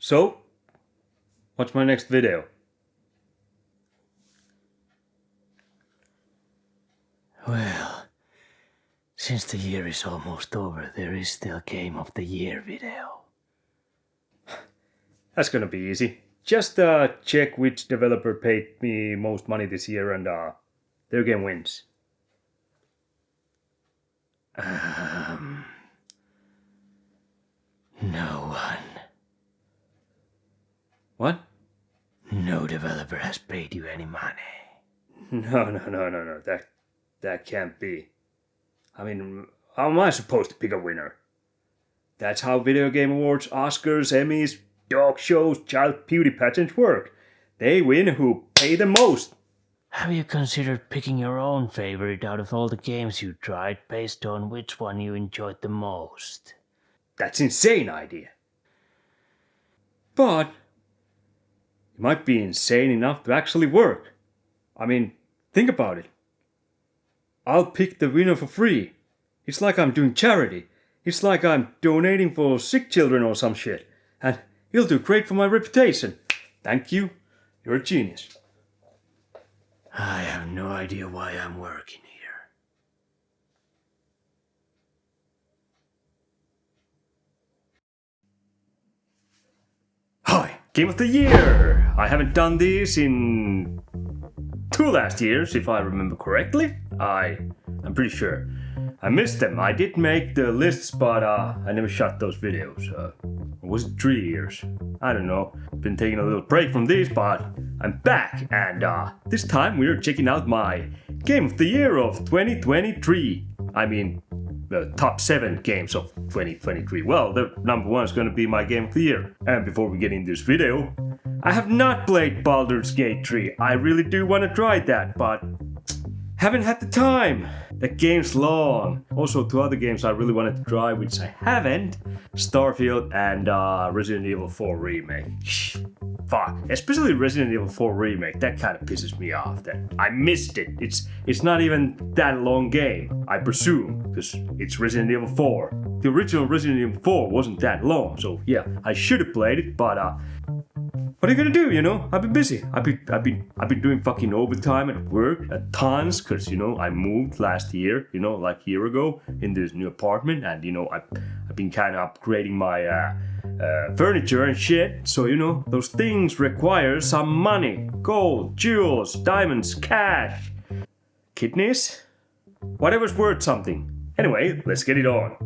So, what's my next video? Well, since the year is almost over, there is still Game of the Year video. That's gonna be easy. Just check which developer paid me most money this year and their game wins. No one. What? No developer has paid you any money. No. That can't be. I mean, how am I supposed to pick a winner? That's how video game awards, Oscars, Emmys, dog shows, child beauty pageants work. They win who pay the most. Have you considered picking your own favorite out of all the games you tried based on which one you enjoyed the most? That's an insane idea. But it might be insane enough to actually work. I mean, think about it. I'll pick the winner for free. It's like I'm doing charity. It's like I'm donating for sick children or some shit. And he'll do great for my reputation. Thank you. You're a genius. I have no idea why I'm working here. Hi, Game of the Year! I haven't done this in 2 last years, if I remember correctly. I'm pretty sure. I missed them. I did make the lists, but I never shot those videos. Or was it 3 years? I don't know. Been taking a little break from these, but I'm back. And this time we're checking out my Game of the Year of 2023. I mean, the top 7 games of 2023. Well, the number 1 is gonna be my Game of the Year. And before we get into this video, I have not played Baldur's Gate 3. I really do want to try that, but haven't had the time. The game's long. Also, 2 other games I really wanted to try, which I haven't. Starfield and Resident Evil 4 Remake. Fuck. Especially Resident Evil 4 Remake. That kind of pisses me off. That I missed it. It's not even that long game, I presume, because it's Resident Evil 4. The original Resident Evil 4 wasn't that long, so yeah, I should have played it, but what are you gonna do, you know? I've been busy. I've been doing fucking overtime at work at tons, cause you know I moved last year, you know, like a year ago in this new apartment, and you know I've been kind of upgrading my furniture and shit. So you know those things require some money, gold, jewels, diamonds, cash, kidneys, whatever's worth something. Anyway, let's get it on.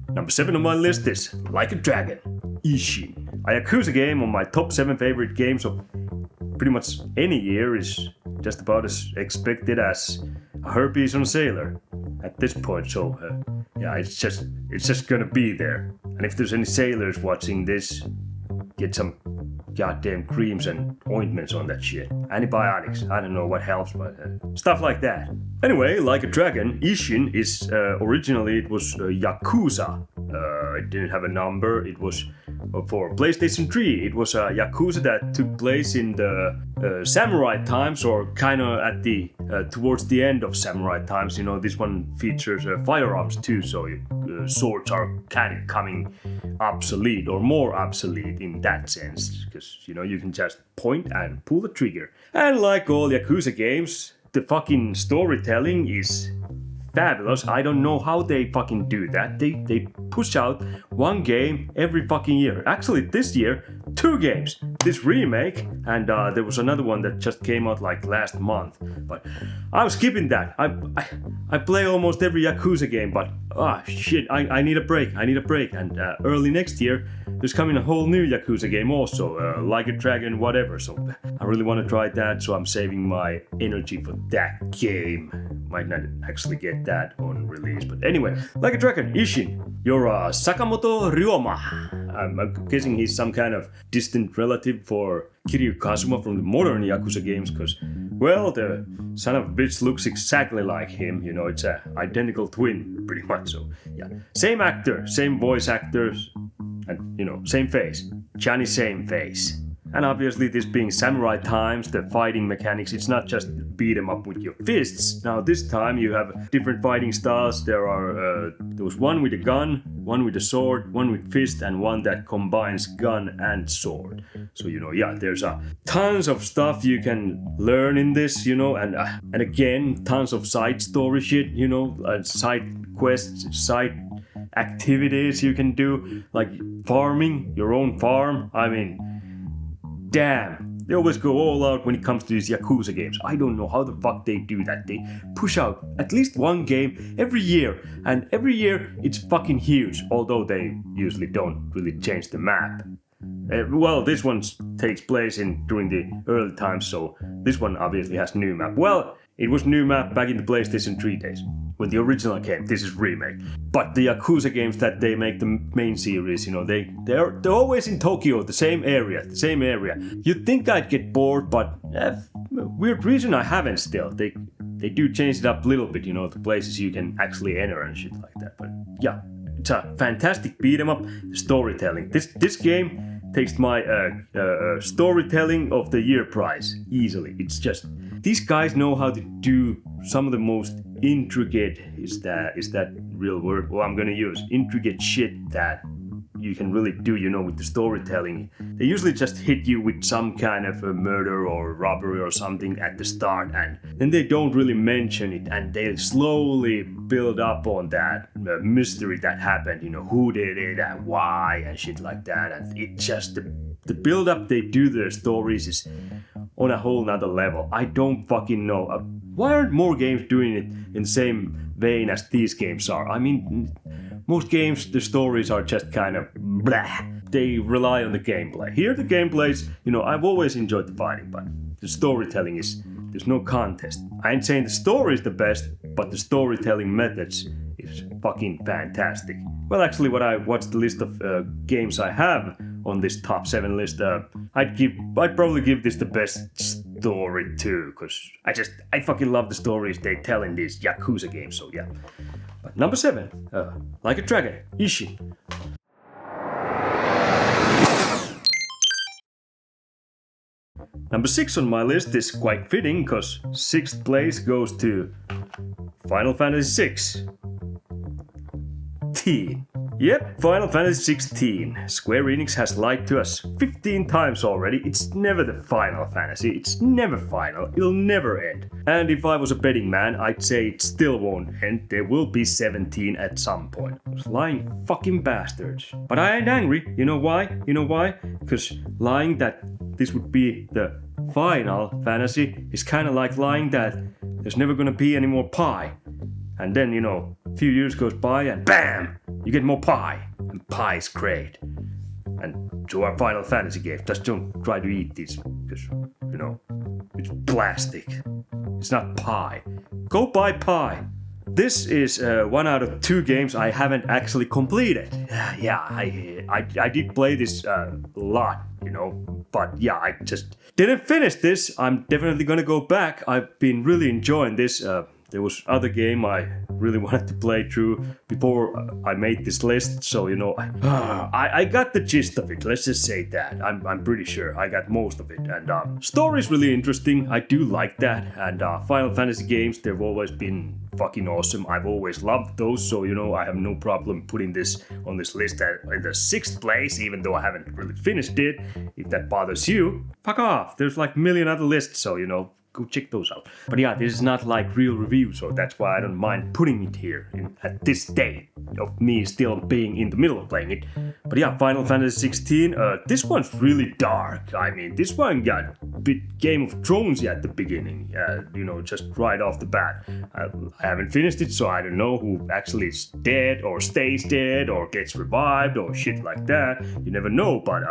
Number 7 on my list is Like a Dragon, Ishin. A Yakuza game on my top 7 favorite games of pretty much any year is just about as expected as a herpes on a sailor at this point. So yeah, it's just gonna be there. And if there's any sailors watching this, get some goddamn creams and ointments on that shit. Antibiotics, I don't know what helps, but stuff like that. Anyway, Like a Dragon, Ishin is originally it was Yakuza. It didn't have a number. It was for PlayStation 3. It was a Yakuza that took place in the samurai times, or kind of at the towards the end of samurai times. You know, this one features firearms too, so swords are kind of coming obsolete, or more obsolete in that sense, because you know you can just point and pull the trigger. And like all Yakuza games, the fucking storytelling is fabulous. I don't know how they fucking do that. They push out 1 game every fucking year. Actually, this year, 2 games. This remake, and there was another one that just came out like last month. But I'm skipping that. I play almost every Yakuza game, but shit, I need a break. And early next year, there's coming a whole new Yakuza game also, Like a Dragon, whatever. So I really want to try that, so I'm saving my energy for that game. Might not actually get that on release, but anyway, Like a Dragon, Ishin. You're Sakamoto Ryoma. I'm guessing he's some kind of distant relative for Kiryu Kazuma from the modern Yakuza games, because, well, the son of a bitch looks exactly like him. You know, it's an identical twin, pretty much. So, yeah. Same actor, same voice actors, and, you know, same face. Johnny same face. And obviously this being samurai times, the fighting mechanics, it's not just beat 'em up with your fists. Now this time you have different fighting styles. There was one with a gun, one with a sword, one with fist, and one that combines gun and sword. So there's tons of stuff you can learn in this, and again, tons of side story shit, side quests, side activities you can do, like farming your own farm. I mean, damn, they always go all out when it comes to these Yakuza games. I don't know how the fuck they do that. They push out at least one game every year, and every year it's fucking huge, although they usually don't really change the map. This one takes place during the early times, so this one obviously has new map. Well, it was new map back in the PlayStation 3 days, when the original came. This is remake. But the Yakuza games that they make the main series, they're always in Tokyo, the same area. You'd think I'd get bored, but weird reason I haven't still. They do change it up a little bit, the places you can actually enter and shit like that. But yeah, it's a fantastic beat 'em up. Storytelling. This game takes my storytelling of the year prize easily. It's just, these guys know how to do some of the most intricate, is that real word? Well, I'm gonna use intricate shit that you can really do, with the storytelling. They usually just hit you with some kind of a murder or robbery or something at the start, and then they don't really mention it, and they slowly build up on that mystery that happened, who did it and why and shit like that. And it just, the build up they do their stories is on a whole nother level. I don't fucking know. Why aren't more games doing it in the same vein as these games are? I mean, most games, the stories are just kind of blah. They rely on the gameplay. Here the gameplays, I've always enjoyed the fighting, but the storytelling there's no contest. I ain't saying the story is the best, but the storytelling methods is fucking fantastic. Well, actually, what's the list of games I have on this top 7 list? I'd probably give this the best story too, because I fucking love the stories they tell in these Yakuza games. So yeah. But number 7, Like a Dragon, Ishin. Number 6 on my list is quite fitting, because 6th place goes to Final Fantasy VI. Yep, Final Fantasy XVI. Square Enix has lied to us 15 times already. It's never the Final Fantasy. It's never final. It'll never end. And if I was a betting man, I'd say it still won't end. There will be 17 at some point. Those lying fucking bastards. But I ain't angry. You know why? Because lying that this would be the Final Fantasy is kind of like lying that there's never gonna be any more pie. And then, a few years goes by and BAM! You get more pie. And pie's great. And to our Final Fantasy game, just don't try to eat these, because, it's plastic. It's not pie. Go buy pie. This is 1 out of 2 games I haven't actually completed. Yeah, I did play this a lot, but yeah, I just didn't finish this. I'm definitely gonna go back. I've been really enjoying this. There was other game I really wanted to play through before I made this list, so I got the gist of it. Let's just say that. I'm pretty sure I got most of it, and story's really interesting. I do like that, and Final Fantasy games, they've always been fucking awesome. I've always loved those, so I have no problem putting this on this list in the 6th place, even though I haven't really finished it. If that bothers you, fuck off. There's like a million other lists, so go check those out. But yeah, this is not like real review, so that's why I don't mind putting it here at this state of me still being in the middle of playing it. But yeah, Final Fantasy XVI, this one's really dark. I mean, this one got a bit Game of Thrones at the beginning, just right off the bat. I haven't finished it, so I don't know who actually is dead or stays dead or gets revived or shit like that. You never know, but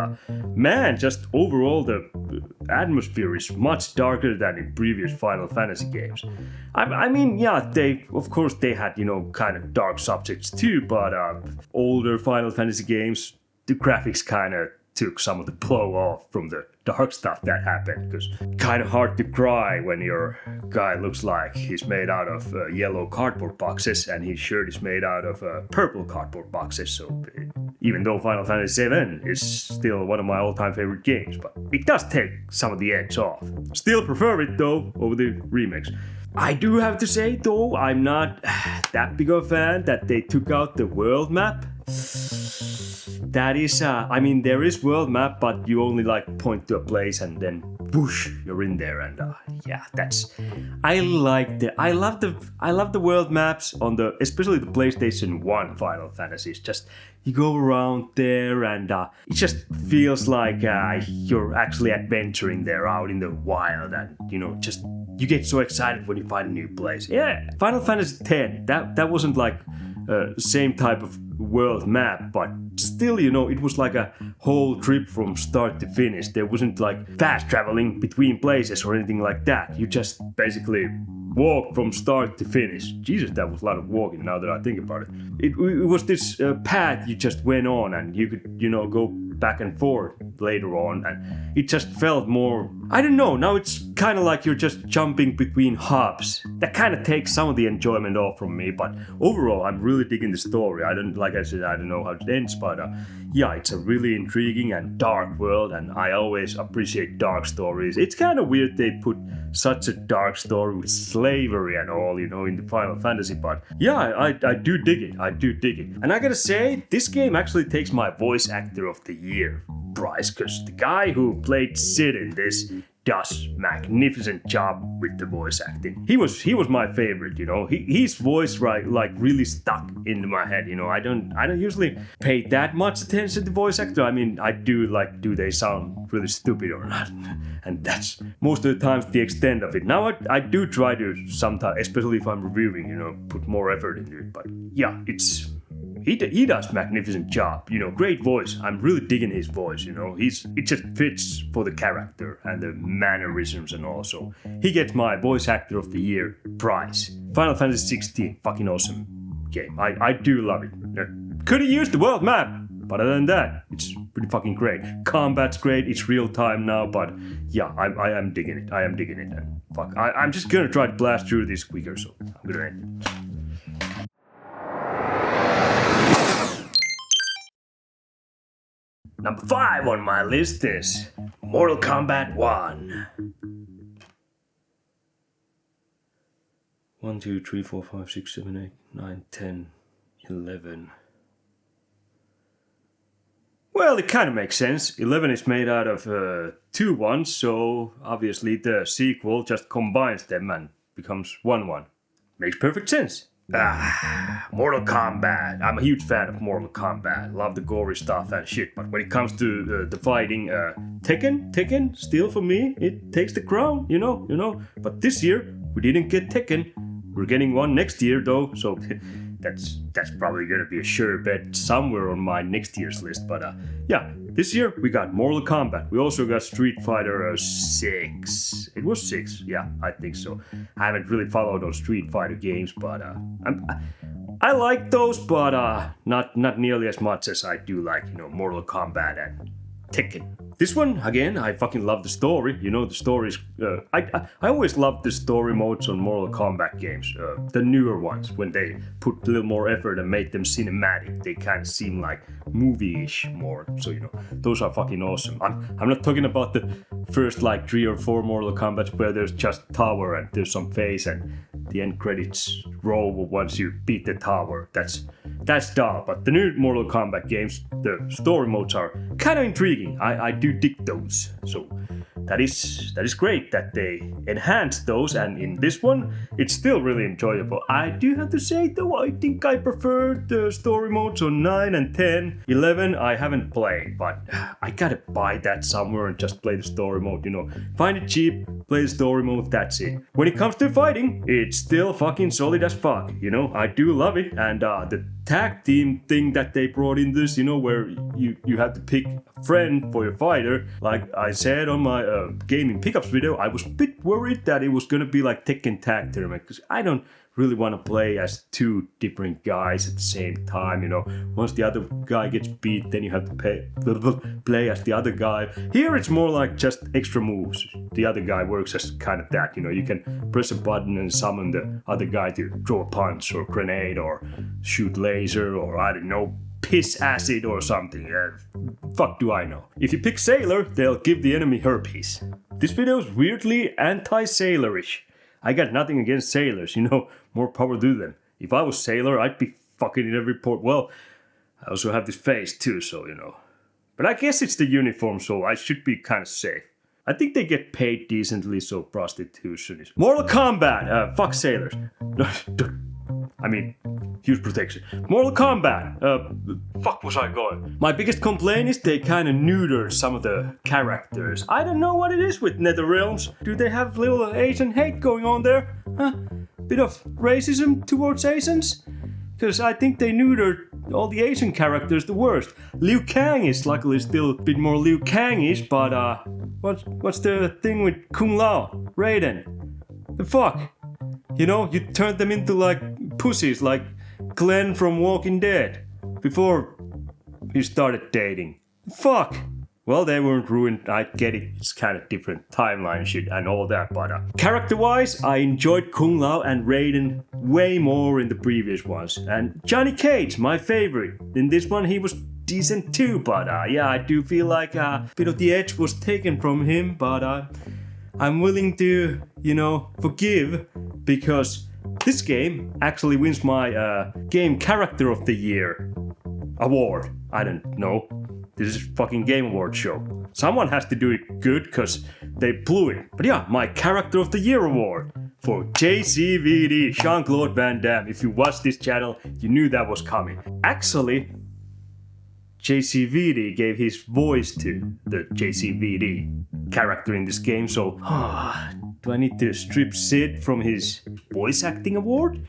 man, just overall the atmosphere is much darker than in previous Final Fantasy games. I mean, yeah, they had, kind of dark subjects too, but older Final Fantasy games, the graphics kind of took some of the blow off from the dark stuff that happened, because kind of hard to cry when your guy looks like he's made out of yellow cardboard boxes and his shirt is made out of purple cardboard boxes, so even though Final Fantasy VII is still one of my all-time favorite games, but it does take some of the edge off. Still prefer it though over the remakes. I do have to say though, I'm not that big of a fan that they took out the world map. That is, there is world map, but you only like point to a place and then whoosh, you're in there, and I love the world maps on especially the PlayStation 1 Final Fantasies. Just you go around there and it just feels like you're actually adventuring there out in the wild, and you get so excited when you find a new place. Yeah, Final Fantasy X, that wasn't like same type of world map, but still, it was like a whole trip from start to finish. There wasn't like fast traveling between places or anything like that. You just basically walk from start to finish. Jesus, that was a lot of walking now that I think about it. It was this path you just went on, and you could, go back and forth later on, and it just felt more, I don't know, now it's kind of like you're just jumping between hubs. That kind of takes some of the enjoyment off from me, but overall I'm really digging the story. I don't know how it ends, but it's a really intriguing and dark world, and I always appreciate dark stories. It's kind of weird they put such a dark story with slavery and all, in the Final Fantasy, but I do dig it. And I gotta say, this game actually takes my voice actor of the year prize, because the guy who played Sid in this does magnificent job with the voice acting. He was my favorite, his voice really stuck into my head. I don't usually pay that much attention to voice actor. I do they sound really stupid or not? And that's most of the times the extent of it. Now I do try to sometimes, especially if I'm reviewing, put more effort into it. But he does magnificent job. Great voice. I'm really digging his voice. It just fits for the character and the mannerisms and all. So he gets my voice actor of the year prize. Final Fantasy 16, fucking awesome game. I do love it. Could have used the world map, but other than that, it's pretty fucking great. Combat's great. It's real time now, but I am digging it. And fuck, I'm just gonna try to blast through this quicker. So I'm gonna end it. Number 5 on my list is Mortal Kombat 1. 1, 2, 3, 4, 5, 6, 7, 8, 9, 10, 11. Well, it kind of makes sense. 11 is made out of 2 ones, so obviously the sequel just combines them and becomes 1. Makes perfect sense. Mortal Kombat. I'm a huge fan of Mortal Kombat. Love the gory stuff and shit. But when it comes to the fighting, Tekken, still for me, it takes the crown, But this year, we didn't get Tekken. We're getting one next year though, so that's probably gonna be a sure bet somewhere on my next year's list. But this year we got Mortal Kombat. We also got Street Fighter 6. It was 6, yeah, I think so. I haven't really followed those Street Fighter games, but I like those, but not nearly as much as I do like Mortal Kombat and Tekken. This one, again, I fucking love the story. The stories. I always love the story modes on Mortal Kombat games. The newer ones, when they put a little more effort and made them cinematic, they kind of seem like movie-ish more. So those are fucking awesome. I'm not talking about the first 3 or 4 Mortal Kombats where there's just tower and there's some face and the end credits roll once you beat the tower. That's dull. But the new Mortal Kombat games, the story modes are kind of intriguing. I do dig those. So that is great that they enhanced those, and in this one it's still really enjoyable. I do have to say though, I think I prefer the story modes on 9 and 10. 11 I haven't played, but I gotta buy that somewhere and just play the story mode. Find it cheap, play the story mode, that's it. When it comes to fighting, it's still fucking solid as fuck. I do love it, and the tag team thing that they brought in this, where you have to pick a friend for your fighter. Like I said on my gaming pickups video, I was a bit worried that it was gonna be like Tekken Tag Tournament, because I don't really want to play as 2 different guys at the same time. Once the other guy gets beat, then you have to play as the other guy. Here it's more like just extra moves. The other guy works as kind of that. You can press a button and summon the other guy to throw a punch or grenade or shoot laser or I don't know, piss acid or something. Fuck do I know. If you pick Sailor, they'll give the enemy herpes. This video is weirdly anti-sailorish. I got nothing against sailors, more power to them. If I was Sailor, I'd be fucking in every port. Well, I also have this face too, so But I guess it's the uniform, so I should be kind of safe. I think they get paid decently, so prostitution is... Mortal Kombat! Fuck sailors. I mean, huge protection. Mortal Kombat! Fuck was I going? My biggest complaint is they kind of neuter some of the characters. I don't know what it is with NetherRealms. Do they have little Asian hate going on there? Huh? Bit of racism towards Asians? Because I think they neutered all the Asian characters the worst. Liu Kang is luckily still a bit more Liu Kang-ish, but what's the thing with Kung Lao? Raiden? The fuck? You turned them into like pussies like Glenn from Walking Dead before he started dating. Fuck! Well, they weren't ruined, I get it, it's kind of different timeline shit and all that, but character-wise, I enjoyed Kung Lao and Raiden way more in the previous ones. And Johnny Cage, my favorite. In this one, he was decent too, but yeah, I do feel like a bit of the edge was taken from him, but I'm willing to, forgive, because this game actually wins my Game Character of the Year award. I don't know. This is fucking Game Award show. Someone has to do it good, cause they blew it. But yeah, my Character of the Year award for JCVD, Jean-Claude Van Damme. If you watched this channel, you knew that was coming. Actually, JCVD gave his voice to the JCVD character in this game, so do I need to strip Sid from his voice acting award?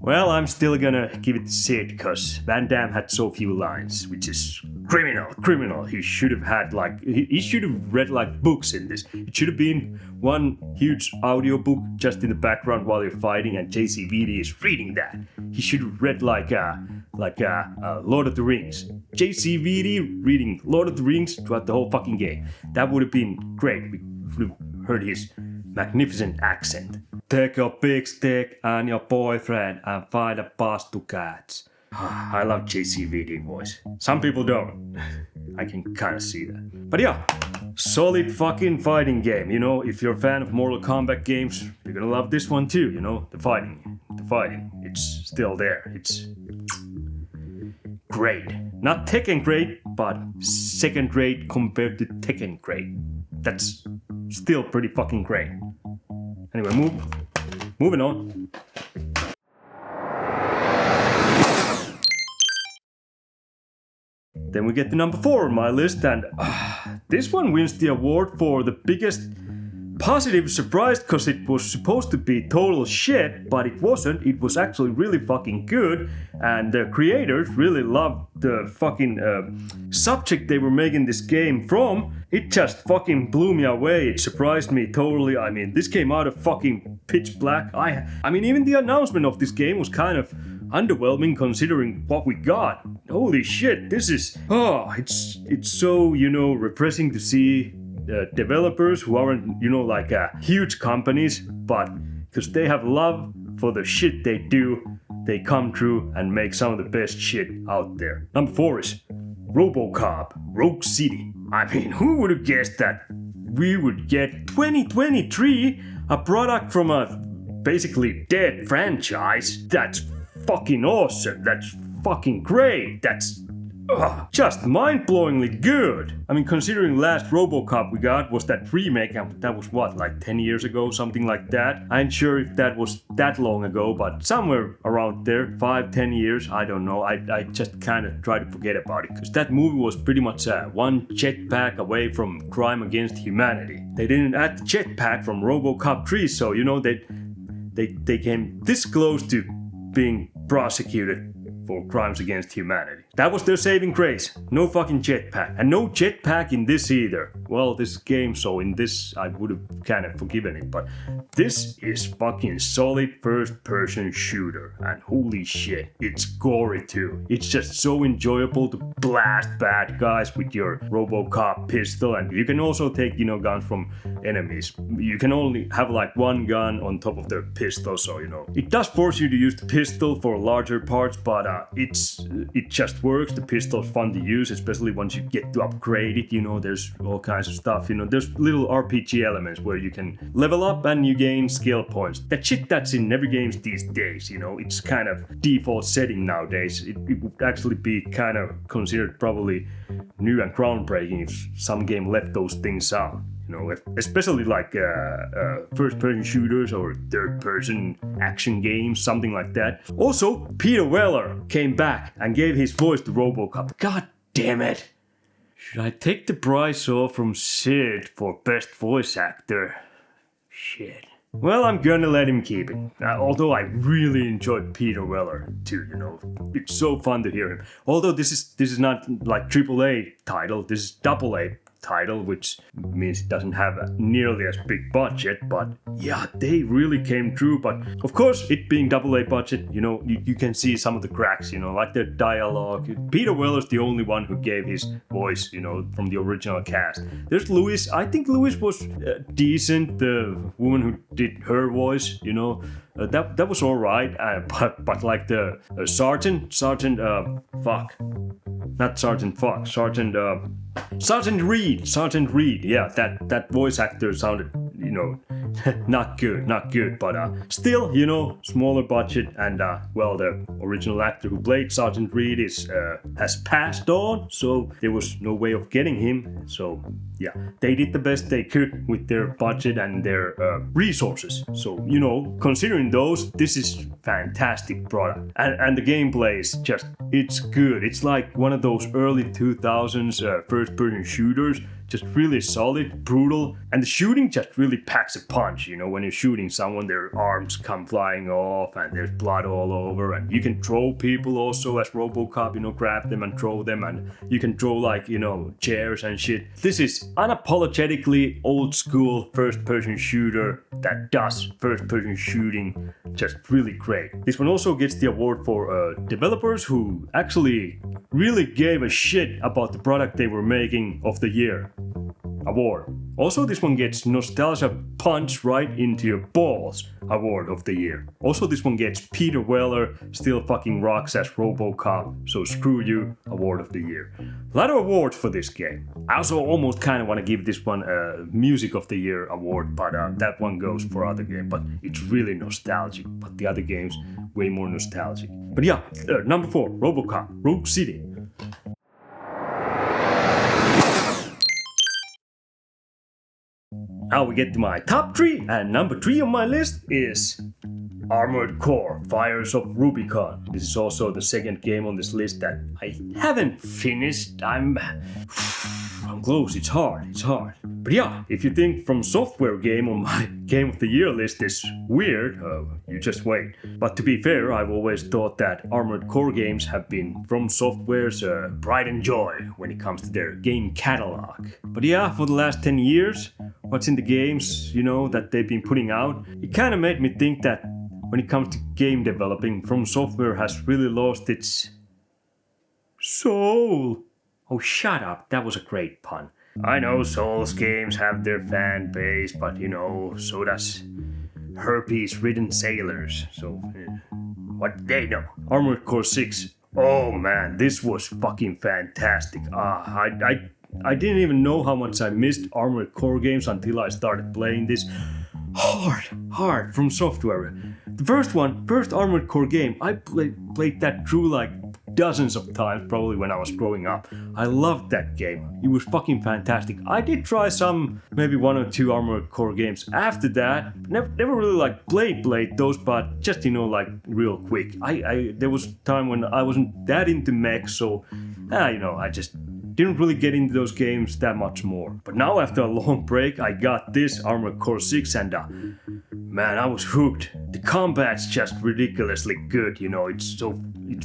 Well, I'm still gonna give it to Sid, cause Van Damme had so few lines, which is criminal. He should have had he should have read books in this. It should have been one huge audiobook just in the background while you're fighting, and JCVD is reading that. He should have read Lord of the Rings. JCVD reading Lord of the Rings throughout the whole fucking game. That would have been great. We would have heard his magnificent accent. Take a big stick and your boyfriend and find a bus to catch. I love JCVD voice. Some people don't. I can kind of see that. But yeah, solid fucking fighting game. If you're a fan of Mortal Kombat games, you're gonna love this one too. The fighting. It's still there. It's great. Not Tekken great, but second rate compared to Tekken great. That's still pretty fucking great. Anyway, moving on. Then we get to number 4 on my list, and this one wins the award for the biggest positive surprise, because it was supposed to be total shit, but it wasn't. It was actually really fucking good, and the creators really loved the fucking subject they were making this game from. It just fucking blew me away. It surprised me totally. I mean, this came out of fucking pitch black. I mean, even the announcement of this game was kind of underwhelming considering what we got. Holy shit, this is... it's so, refreshing to see developers who aren't, huge companies, but because they have love for the shit they do, they come through and make some of the best shit out there. Number 4 is RoboCop Rogue City. I mean, who would have guessed that we would get 2023 a product from a basically dead franchise? That's fucking awesome. That's fucking great. That's just mind-blowingly good. I mean, considering last RoboCop we got was that remake, and that was what, 10 years ago, something like that. I ain't sure if that was that long ago, but somewhere around there, 5-10 years, I don't know. I just kind of try to forget about it, because that movie was pretty much one jetpack away from crime against humanity. They didn't add the jetpack from RoboCop 3, so they came this close to being prosecuted for crimes against humanity. That was their saving grace. No fucking jetpack. And no jetpack in this either. Well, this game, so in this I would have kind of forgiven it. But this is fucking solid first-person shooter. And holy shit, it's gory too. It's just so enjoyable to blast bad guys with your RoboCop pistol. And you can also take, guns from enemies. You can only have like one gun on top of the pistol, so it does force you to use the pistol for larger parts, but it just works. The pistol's fun to use, especially once you get to upgrade it. There's all kinds of stuff. There's little RPG elements where you can level up and you gain skill points. That shit that's in every game these days. It's kind of default setting nowadays. It would actually be kind of considered probably new and groundbreaking if some game left those things out. Especially like first-person shooters or third-person action games, something like that. Also, Peter Weller came back and gave his voice to RoboCop. God damn it! Should I take the prize off from Sid for best voice actor? Shit. Well, I'm gonna let him keep it. Although I really enjoyed Peter Weller too, It's so fun to hear him. Although this is not like AAA title, this is AA title, which means it doesn't have nearly as big budget, but yeah, they really came through. But of course, it being AA budget, you can see some of the cracks, like the dialogue. Peter Weller's the only one who gave his voice, from the original cast. There's Louis. I think Louis was decent, the woman who did her voice, that was alright, but like the Sergeant Reed, yeah, that voice actor sounded, not good, but still, smaller budget, and well, the original actor who played Sergeant Reed has passed on, so there was no way of getting him, so yeah, they did the best they could with their budget and their resources, so, considering those, this is fantastic product, and the gameplay is just, it's good. It's like one of those early 2000s first-person shooters, just really solid, brutal, and the shooting just really packs a punch. When you're shooting someone, their arms come flying off, and there's blood all over, and you can throw people also as RoboCop, grab them and throw them, and you can throw like, chairs and shit. This is unapologetically old-school first-person shooter that does first-person shooting just really great. This one also gets the award for developers who actually really gave a shit about the product they were making of the year award. Also, this one gets Nostalgia Punch Right Into Your Balls award of the year. Also, this one gets Peter Weller Still Fucking Rocks as RoboCop, so screw you award of the year. A lot of awards for this game. I also almost kind of want to give this one a Music of the Year award, but that one goes for other game, but it's really nostalgic, but the other games way more nostalgic. But yeah, number 4, RoboCop, Rogue City. Now we get to my top 3, and number 3 on my list is Armored Core, Fires of Rubicon. This is also the second game on this list that I haven't finished. I'm close, it's hard. But yeah, if you think From Software game on my Game of the Year list is weird, you just wait. But to be fair, I've always thought that Armored Core games have been From Software's pride and joy when it comes to their game catalog. But yeah, for the last 10 years, what's in the games, that they've been putting out, it kind of made me think that when it comes to game developing, From Software has really lost its soul. Oh, shut up. That was a great pun. I know Souls games have their fan base, but so does herpes-ridden sailors. So, what they know. Armored Core 6. Oh man, this was fucking fantastic. I didn't even know how much I missed Armored Core games until I started playing this. Hard From Software. The first Armored Core game, I played that through like dozens of times probably when I was growing up. I loved that game. It was fucking fantastic. I did try some, maybe 1 or 2 Armored Core games after that. Never really like played those, but just like real quick. There was a time when I wasn't that into mechs, so I just didn't really get into those games that much more. But now after a long break, I got this Armored Core 6 and man, I was hooked. The combat's just ridiculously good, you know, it's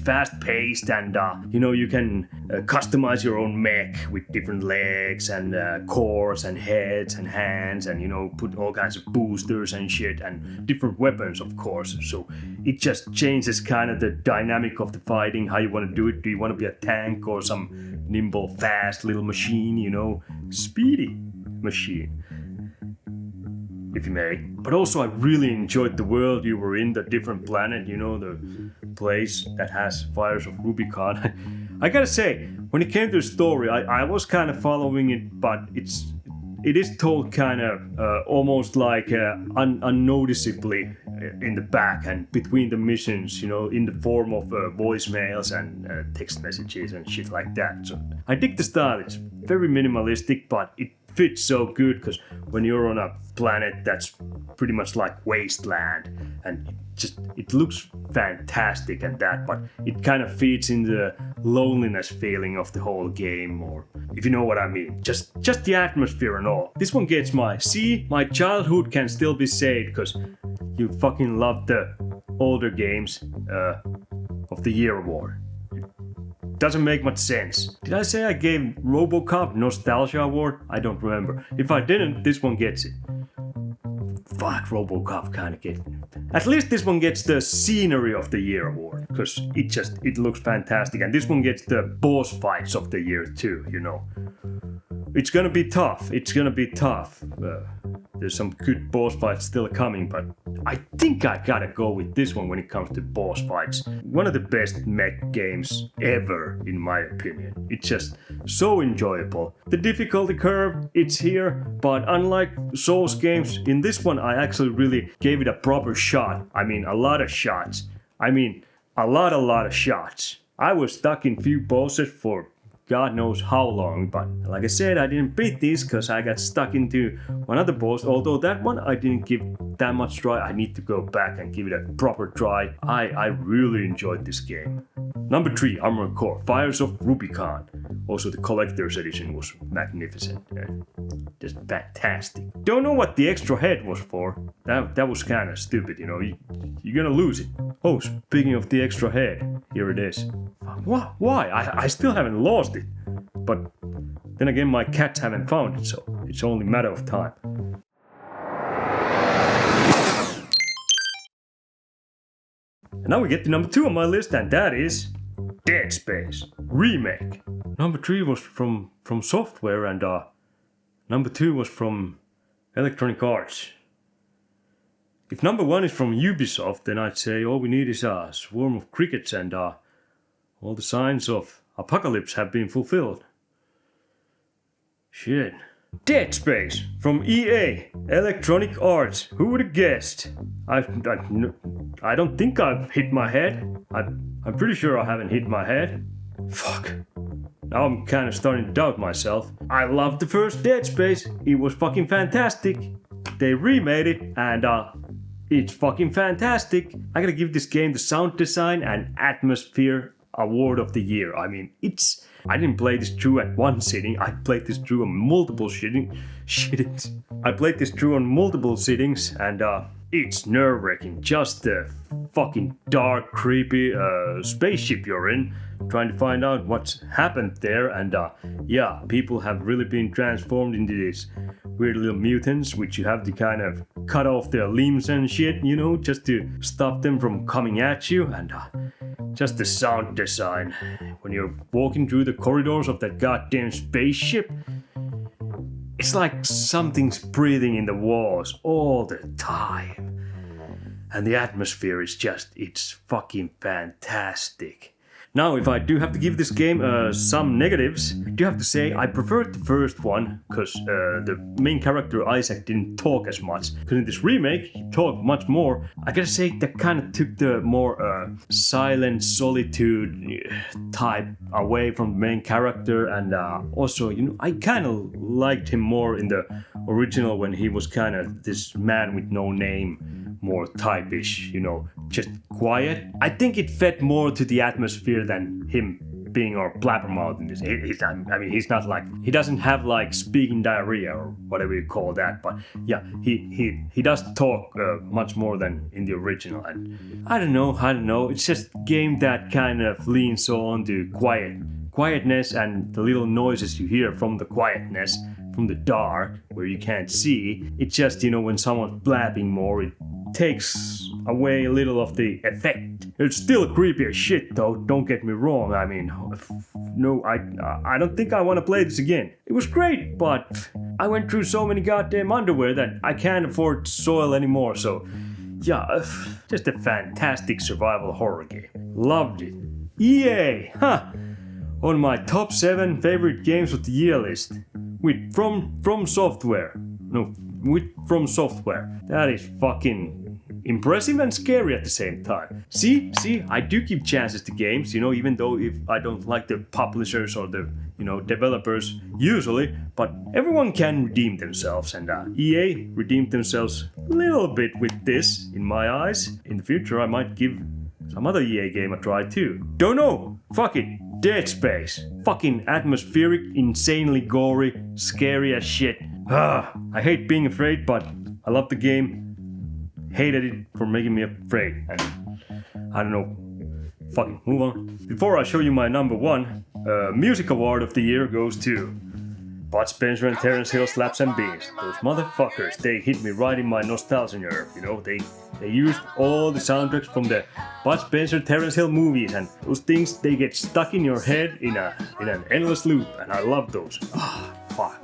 fast paced and, you know, you can customize your own mech with different legs and cores and heads and hands and, you know, put all kinds of boosters and shit and different weapons, of course. So it just changes kind of the dynamic of the fighting, how you want to do it. Do you want to be a tank or some nimble, fast little machine, you know, speedy machine, if you may. But also I really enjoyed the world you were in, the different planet, you know, the place that has Fires of Rubicon. I gotta say, when it came to the story, I was kind of following it, but it is told kind of almost like unnoticeably in the back and between the missions, you know, in the form of voicemails and text messages and shit like that. So I dig the style. It's very minimalistic, but it fits so good because when you're on a planet that's pretty much like wasteland and it looks fantastic and that, but it kind of feeds in the loneliness feeling of the whole game, or if you know what I mean, just the atmosphere and all. This one gets my childhood can still be saved because you fucking love the older games of the year award. Doesn't make much sense. Did I say I gave RoboCop Nostalgia Award? I don't remember. If I didn't, this one gets it. Fuck, RoboCop kinda gets it. At least this one gets the Scenery of the Year award, because it looks fantastic. And this one gets the boss fights of the year too, you know. It's gonna be tough. There's some good boss fights still coming, but I think I gotta go with this one when it comes to boss fights. One of the best mech games ever, in my opinion. It's just so enjoyable. The difficulty curve, it's here, but unlike Souls games, in this one I actually really gave it a proper shot. I mean, a lot of shots. I lot of shots. I was stuck in few bosses for God knows how long, but like I said, I didn't beat this because I got stuck into one other boss, although that one I didn't give that much try. I need to go back and give it a proper try. I really enjoyed this game. Number 3, Armored Core, Fires of Rubicon. Also the collector's edition was magnificent. Just fantastic. Don't know what the extra head was for. That was kind of stupid, you know. You're gonna lose it. Oh, speaking of the extra head, here it is. What? Why? I still haven't lost it. But then again, my cats haven't found it, so it's only a matter of time. And now we get to number 2 on my list, and that is Dead Space Remake. Number 3 was from Software, and number 2 was from Electronic Arts. If number 1 is from Ubisoft, then I'd say all we need is a swarm of crickets and all the signs of apocalypse have been fulfilled. Shit. Dead Space from EA, Electronic Arts. Who would have guessed? I don't think I've hit my head. I'm pretty sure I haven't hit my head. Fuck. Now I'm kind of starting to doubt myself. I loved the first Dead Space. It was fucking fantastic. They remade it and it's fucking fantastic. I gotta give this game the sound design and atmosphere award of the year. I mean, I didn't play this through at one sitting. I played this through on multiple sittings. I played this through on multiple sittings, and it's nerve-wracking. Just the fucking dark, creepy spaceship you're in, trying to find out what's happened there. And yeah, people have really been transformed into these weird little mutants, which you have to kind of cut off their limbs and shit, you know, just to stop them from coming at you. And just the sound design when you're walking through the corridors of that goddamn spaceship, it's like something's breathing in the walls all the time. And the atmosphere is it's fucking fantastic. Now, if I do have to give this game some negatives, I do have to say I preferred the first one because the main character Isaac didn't talk as much. Because in this remake, he talked much more. I gotta say that kind of took the more silent solitude type away from the main character, and also, you know, I kind of liked him more in the original when he was kind of this man with no name, more type-ish, you know, just quiet. I think it fed more to the atmosphere than him being or blabbermouth in this. He's not like, he doesn't have like speaking diarrhea or whatever you call that, but yeah, he does talk much more than in the original. And I don't know, it's just a game that kind of leans on to quietness and the little noises you hear from the quietness, from the dark where you can't see. It's just, when someone's blabbing more, it takes away a little of the effect. It's still creepy as shit though, don't get me wrong. I mean, no, I don't think I want to play this again. It was great, but I went through so many goddamn underwear that I can't afford soil anymore, so yeah, just a fantastic survival horror game. Loved it. EA, on my top 7 favorite games of the year list. With From Software. That is fucking impressive and scary at the same time. See, I do give chances to games, even though if I don't like the publishers or the, developers usually, but everyone can redeem themselves, and EA redeemed themselves a little bit with this, in my eyes. In the future, I might give some other EA game a try too. Don't know. Fuck it. Dead Space. Fucking atmospheric, insanely gory, scary as shit. I hate being afraid, but I love the game. Hated it for making me afraid. And I don't know. Fucking move on. Before I show you my number 1, music award of the year goes to Bud Spencer and Terence Hill Slaps and Beats. Those motherfuckers, they hit me right in my nostalgia nerve, They used all the soundtracks from the Bud Spencer, Terence Hill movies, and those things, they get stuck in your head in an endless loop, and I love those. Fuck.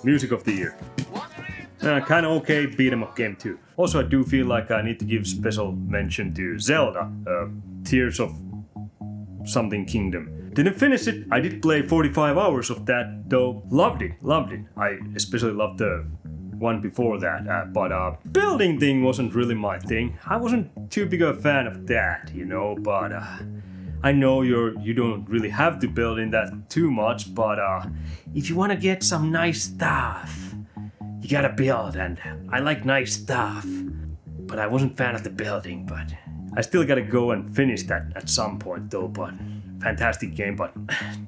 Music of the year. Kinda okay beat 'em up game too. Also, I do feel like I need to give special mention to Zelda, Tears of Something Kingdom. Didn't finish it. I did play 45 hours of that though. Loved it. I especially loved the one before that, but building thing wasn't really my thing. I wasn't too big of a fan of that, but I know you don't really have to build in that too much, but if you want to get some nice stuff, you gotta build, and I like nice stuff, but I wasn't fan of the building, but I still gotta go and finish that at some point though. But fantastic game, but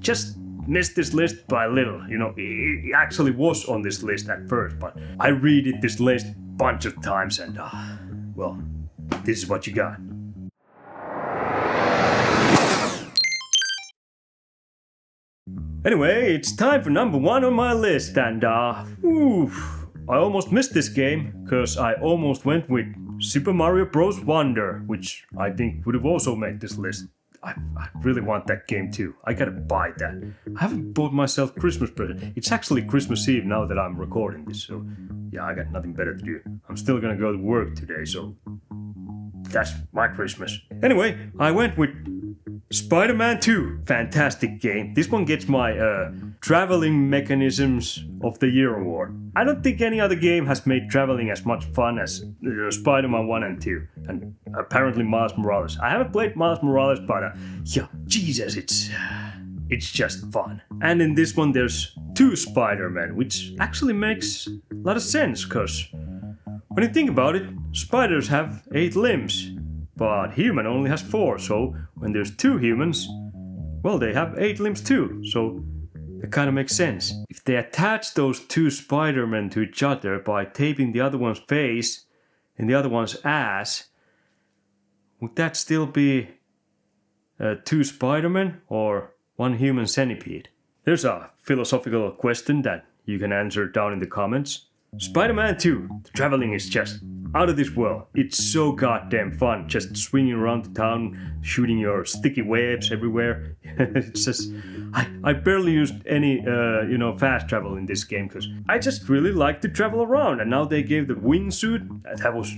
just missed this list by a little. It actually was on this list at first, but I redid this list a bunch of times, and well, this is what you got. Anyway, it's time for number 1 on my list, and I almost missed this game, because I almost went with Super Mario Bros. Wonder, which I think would have also made this list. I really want that game too. I gotta buy that. I haven't bought myself Christmas present. It's actually Christmas Eve now that I'm recording this, so yeah, I got nothing better to do. I'm still gonna go to work today, so that's my Christmas. Anyway, I went with Spider-Man 2. Fantastic game. This one gets my Traveling Mechanisms of the Year award. I don't think any other game has made traveling as much fun as Spider-Man 1 and 2. And apparently Miles Morales. I haven't played Miles Morales, but yeah, Jesus, it's just fun. And in this one there's 2 Spider-Men, which actually makes a lot of sense, because when you think about it, spiders have 8 limbs, but human only has 4, so when there's 2 humans, well, they have 8 limbs too, so it kind of makes sense. If they attach those 2 Spider-Men to each other by taping the other one's face and the other one's ass, would that still be 2 Spider-Men or 1 human centipede? There's a philosophical question that you can answer down in the comments. Spider-Man 2, the traveling is just out of this world. It's so goddamn fun, just swinging around the town, shooting your sticky webs everywhere. It's just, I barely used any, fast travel in this game, because I just really like to travel around. And now they gave the wingsuit. That was,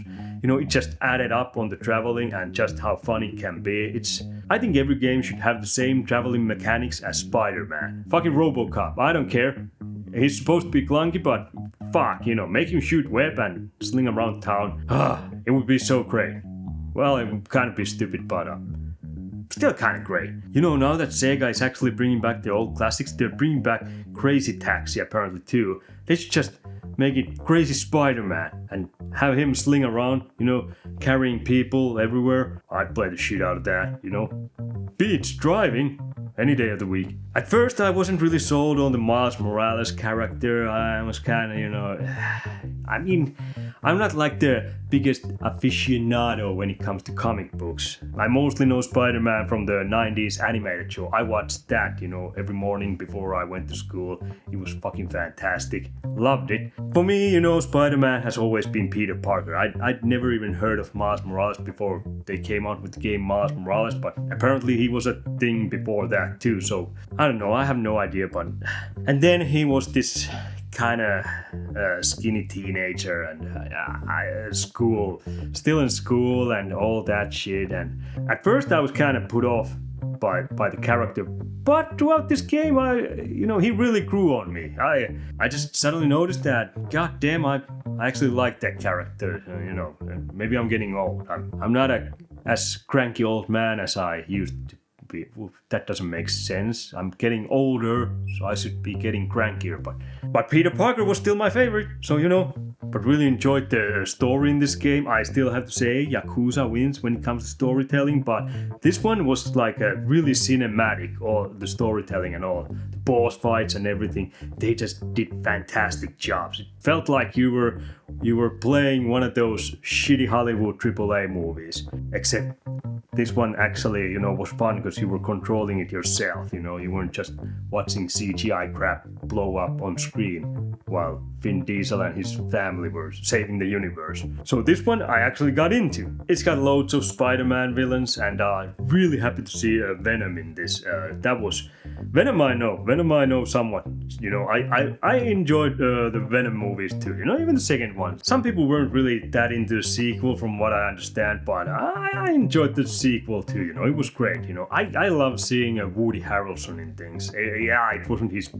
it just added up on the traveling and just how fun it can be. I think every game should have the same traveling mechanics as Spider-Man. Fucking RoboCop, I don't care. He's supposed to be clunky, but fuck, make him shoot web and sling around town. It would be so great. Well, it would kind of be stupid, but still kind of great. Now that Sega is actually bringing back the old classics, they're bringing back Crazy Taxi apparently too. They should just make it Crazy Spider-Man and have him sling around, carrying people everywhere. I'd play the shit out of that, Beats driving. any day of the week. At first, I wasn't really sold on the Miles Morales character. I was kind of, I mean, I'm not like the biggest aficionado when it comes to comic books. I mostly know Spider-Man from the 90s animated show. I watched that, every morning before I went to school. It was fucking fantastic. Loved it. For me, Spider-Man has always been Peter Parker. I'd never even heard of Miles Morales before they came out with the game Miles Morales, but apparently he was a thing before that too, so I don't know, I have no idea, but... And then he was this kind of skinny teenager and still in school and all that shit, and at first I was kind of put off by the character, but throughout this game, he really grew on me. I just suddenly noticed that, goddamn, I actually like that character. Maybe I'm getting old. I'm not as cranky old man as I used to be. That doesn't make sense. I'm getting older, so I should be getting crankier. But Peter Parker was still my favorite, so But really enjoyed the story in this game. I still have to say Yakuza wins when it comes to storytelling, but this one was like a really cinematic, all the storytelling and all. The boss fights and everything, they just did fantastic jobs. It felt like you were playing one of those shitty Hollywood AAA movies. Except this one actually, was fun because you were controlling it yourself, you weren't just watching CGI crap blow up on screen while Vin Diesel and his family were saving the universe. So this one I actually got into. It's got loads of Spider-Man villains, and I'm really happy to see Venom in this. That was Venom I know somewhat. I enjoyed the Venom movies too, even the second one. Some people weren't really that into the sequel from what I understand, but I enjoyed the sequel too, it was great, I love seeing Woody Harrelson in things. Yeah, it wasn't his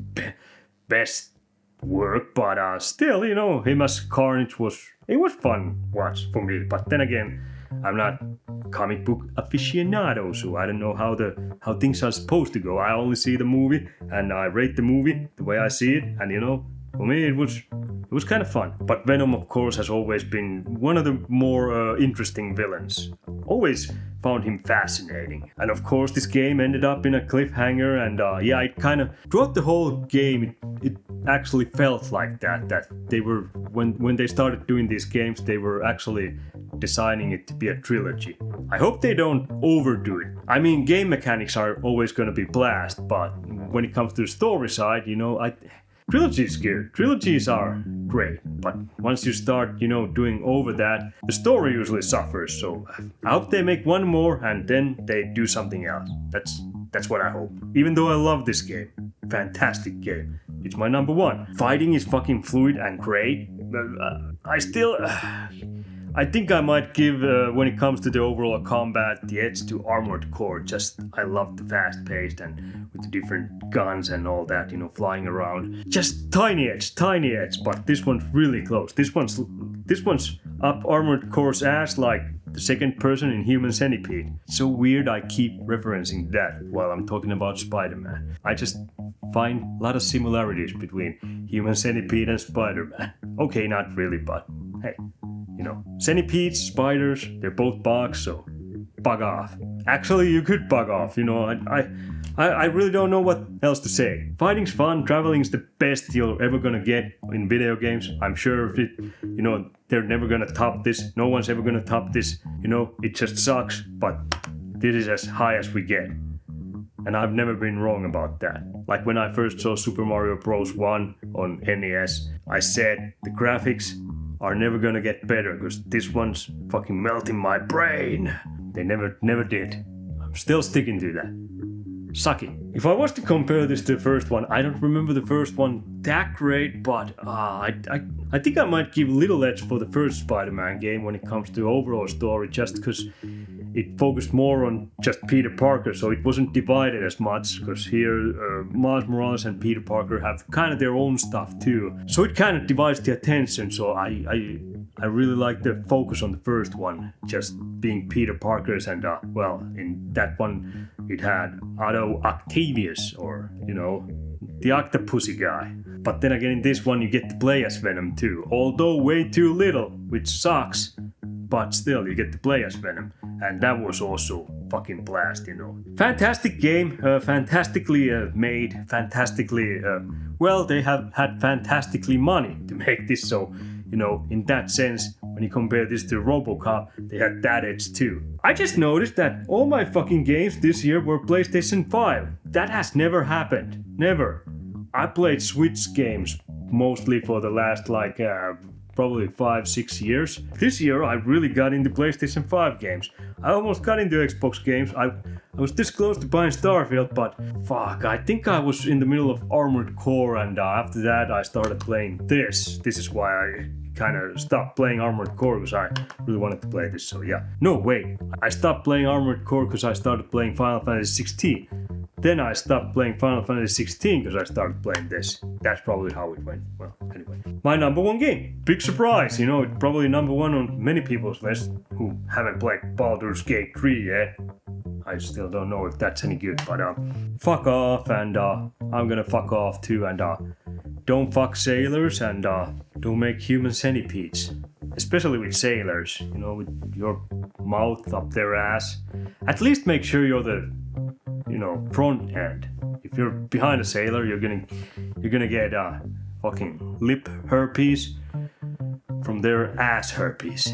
best work, but still, him as Carnage was fun watch for me. But then again, I'm not comic book aficionado, so I don't know how things are supposed to go. I only see the movie and I rate the movie the way I see it, and for me it was kind of fun. But Venom, of course, has always been one of the more interesting villains. Always found him fascinating. And of course, this game ended up in a cliffhanger, and it kind of, throughout the whole game, it actually felt like that they were, when they started doing these games, they were actually designing it to be a trilogy. I hope they don't overdo it. I mean, game mechanics are always going to be blast, but when it comes to the story side, trilogy is good. Trilogies are great, but once you start, doing over that, the story usually suffers. So I hope they make one more and then they do something else. That's what I hope. Even though I love this game, fantastic game. It's my number one. Fighting is fucking fluid and great. I think I might give, when it comes to the overall combat, the edge to Armored Core. Just, I love the fast paced and with the different guns and all that, flying around. Just tiny edge, but this one's really close. This one's up Armored Core's ass like the second person in Human Centipede. So weird I keep referencing that while I'm talking about Spider-Man. I just find a lot of similarities between Human Centipede and Spider-Man. Okay, not really, but hey. Centipedes, spiders, they're both bugs, so bug off. Actually, you could bug off, I really don't know what else to say. Fighting's fun, traveling's the best you're ever gonna get in video games. I'm sure if they're never gonna top this. No one's ever gonna top this. It just sucks, but this is as high as we get. And I've never been wrong about that. Like when I first saw Super Mario Bros. 1 on NES, I said the graphics are never gonna get better because this one's fucking melting my brain. They never did. I'm still sticking to that. Sucky. If I was to compare this to the first one, I don't remember the first one that great, but I think I might give a little edge for the first Spider-Man game when it comes to overall story, just because it focused more on just Peter Parker, so it wasn't divided as much, because here Miles Morales and Peter Parker have kind of their own stuff too. So it kind of divides the attention, so I really like the focus on the first one, just being Peter Parker's, and in that one it had Otto Octavius, or the Octopussy guy. But then again, in this one you get to play as Venom too, although way too little, which sucks, but still you get to play as Venom, and that was also fucking blast, you know. Fantastic game, fantastically made, fantastically, well, they have had fantastically money to make this, so, you know, in that sense, when you compare this to RoboCop, they had that edge too. I just noticed that all my fucking games this year were PlayStation 5. That has never happened. Never. I played Switch games mostly for the last probably 5-6 years. This year I really got into PlayStation 5 games. I almost got into Xbox games. I was this close to buying Starfield, but fuck, I think I was in the middle of Armored Core, and after that I started playing this. This is why I kind of stopped playing Armored Core, because I really wanted to play this, so yeah. No, wait, I stopped playing Armored Core because I started playing Final Fantasy 16. Then I stopped playing Final Fantasy 16 because I started playing this. That's probably how it went. Well, anyway. My number one game. Big surprise, you know, it's probably number one on many people's list who haven't played Baldur's Gate 3 yet. I still don't know if that's any good, but fuck off, and I'm gonna fuck off too, and don't fuck sailors, and don't make human centipedes. Especially with sailors, you know, with your mouth up their ass. At least make sure you're the, you know, front end. If you're behind a sailor, you're gonna get fucking lip herpes from their ass herpes.